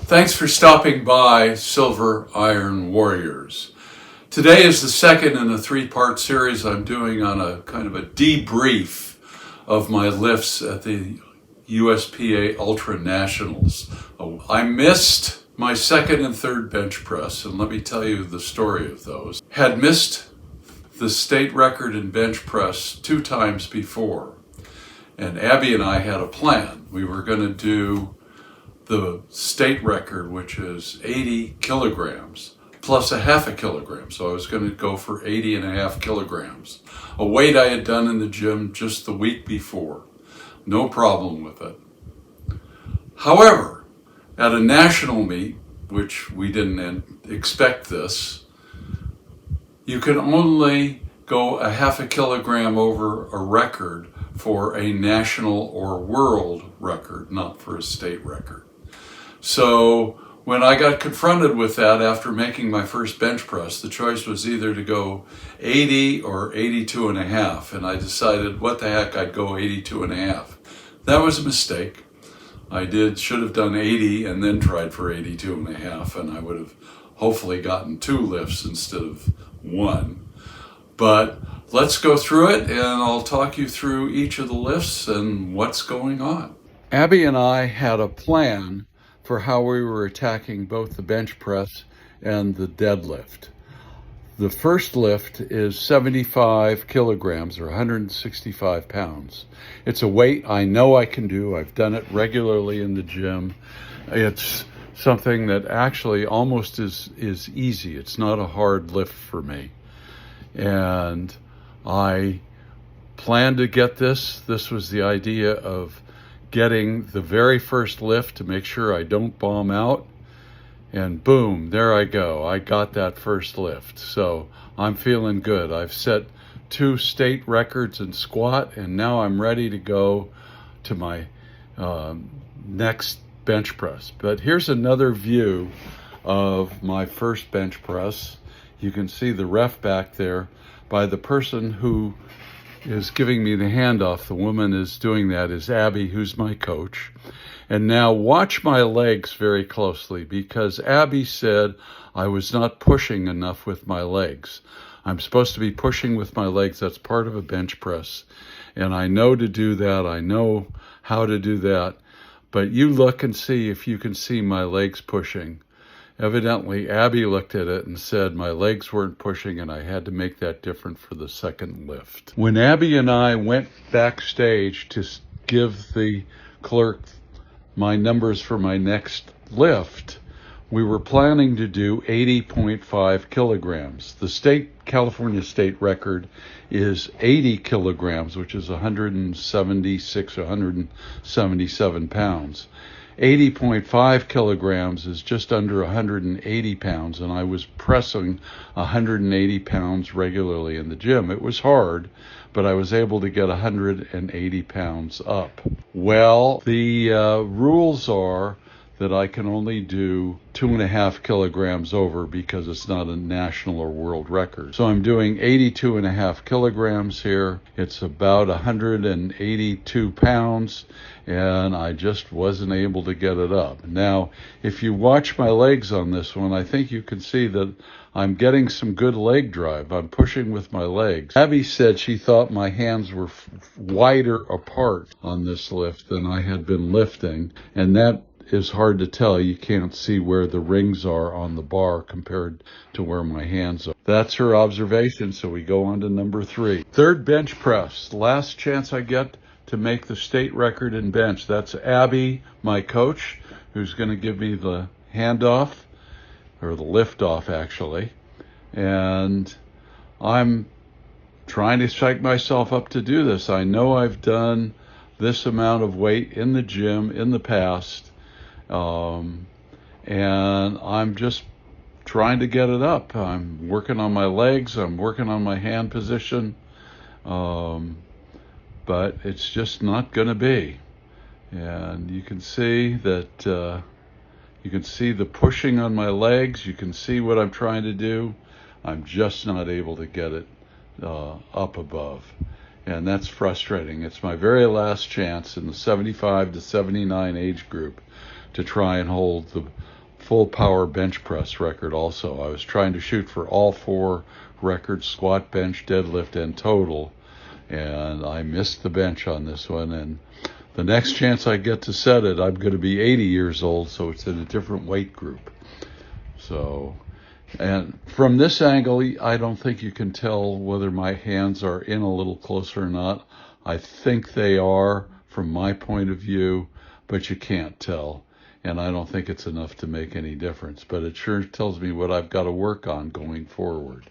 Thanks for stopping by, Silver Iron Warriors. Today is the second in a three-part series I'm doing on a kind of a debrief of my lifts at the USPA Ultra Nationals. I missed my second and third bench press, and let me tell you the story of those. Had missed the state record in bench press 2 times before, and Abby and I had a plan. We were going to do the state record, which is 80 kilograms plus a half a kilogram. So I was going to go for 80.5 kilograms, a weight I had done in the gym just the week before. No problem with it. However, at a national meet, which we didn't expect this, you can only go a half a kilogram over a record for a national or world record, not for a state record. So when I got confronted with that after making my first bench press, the choice was either to go 80 or 82.5, and I decided, what the heck, I'd go 82.5. That was a mistake. I should have done 80 and then tried for 82.5, and I would have hopefully gotten 2 lifts instead of 1. But let's go through it, and I'll talk you through each of the lifts and what's going on. Abby and I had a plan for how we were attacking both the bench press and the deadlift. The first lift is 75 kilograms or 165 pounds. It's a weight I know I can do. I've done it regularly in the gym. It's something that actually almost is easy. It's not a hard lift for me. And I planned to get this. This was the idea of getting the very first lift to make sure I don't bomb out. And boom, there I go. I got that first lift. So I'm feeling good. I've set 2 state records in squat, and now I'm ready to go to my next bench press. But here's another view of my first bench press. You can see the ref back there by the person who is giving me the handoff. The woman is doing that is Abby, who's my coach. And now watch my legs very closely, because Abby said I was not pushing enough with my legs. I'm supposed to be pushing with my legs. That's part of a bench press. And I know to do that. I know how to do that. But you look and see if you can see my legs pushing. Evidently, Abby looked at it and said my legs weren't pushing, and I had to make that different for the second lift. When Abby and I went backstage to give the clerk my numbers for my next lift, we were planning to do 80.5 kilograms. The California state record is 80 kilograms, which is 176 or 177 pounds. 80.5 kilograms is just under 180 pounds, and I was pressing 180 pounds regularly in the gym. It was hard, but I was able to get 180 pounds up. Well, the rules are that I can only do 2.5 kilograms over because it's not a national or world record. So I'm doing 82.5 kilograms here. It's about 182 pounds, and I just wasn't able to get it up. Now, if you watch my legs on this one, I think you can see that I'm getting some good leg drive. I'm pushing with my legs. Abby said she thought my hands were wider apart on this lift than I had been lifting, and that is hard to tell. You can't see where the rings are on the bar compared to where my hands are. That's her observation, so we go on to number 3. Third bench press, last chance I get to make the state record in bench. That's Abby, my coach, who's going to give me the handoff, or the lift off actually. And I'm trying to psych myself up to do this. I know I've done this amount of weight in the gym in the past, and I'm just trying to get it up. I'm working on my legs, I'm working on my hand position, but it's just not going to be. And you can see that you can see the pushing on my legs. You can see what I'm trying to do. I'm just not able to get it up above. And that's frustrating. It's my very last chance in the 75 to 79 age group to try and hold the full power bench press record also. I was trying to shoot for all 4 records, squat, bench, deadlift, and total, and I missed the bench on this one. And the next chance I get to set it, I'm going to be 80 years old, so it's in a different weight group. So, and from this angle, I don't think you can tell whether my hands are in a little closer or not. I think they are from my point of view, but you can't tell. And I don't think it's enough to make any difference, but it sure tells me what I've got to work on going forward.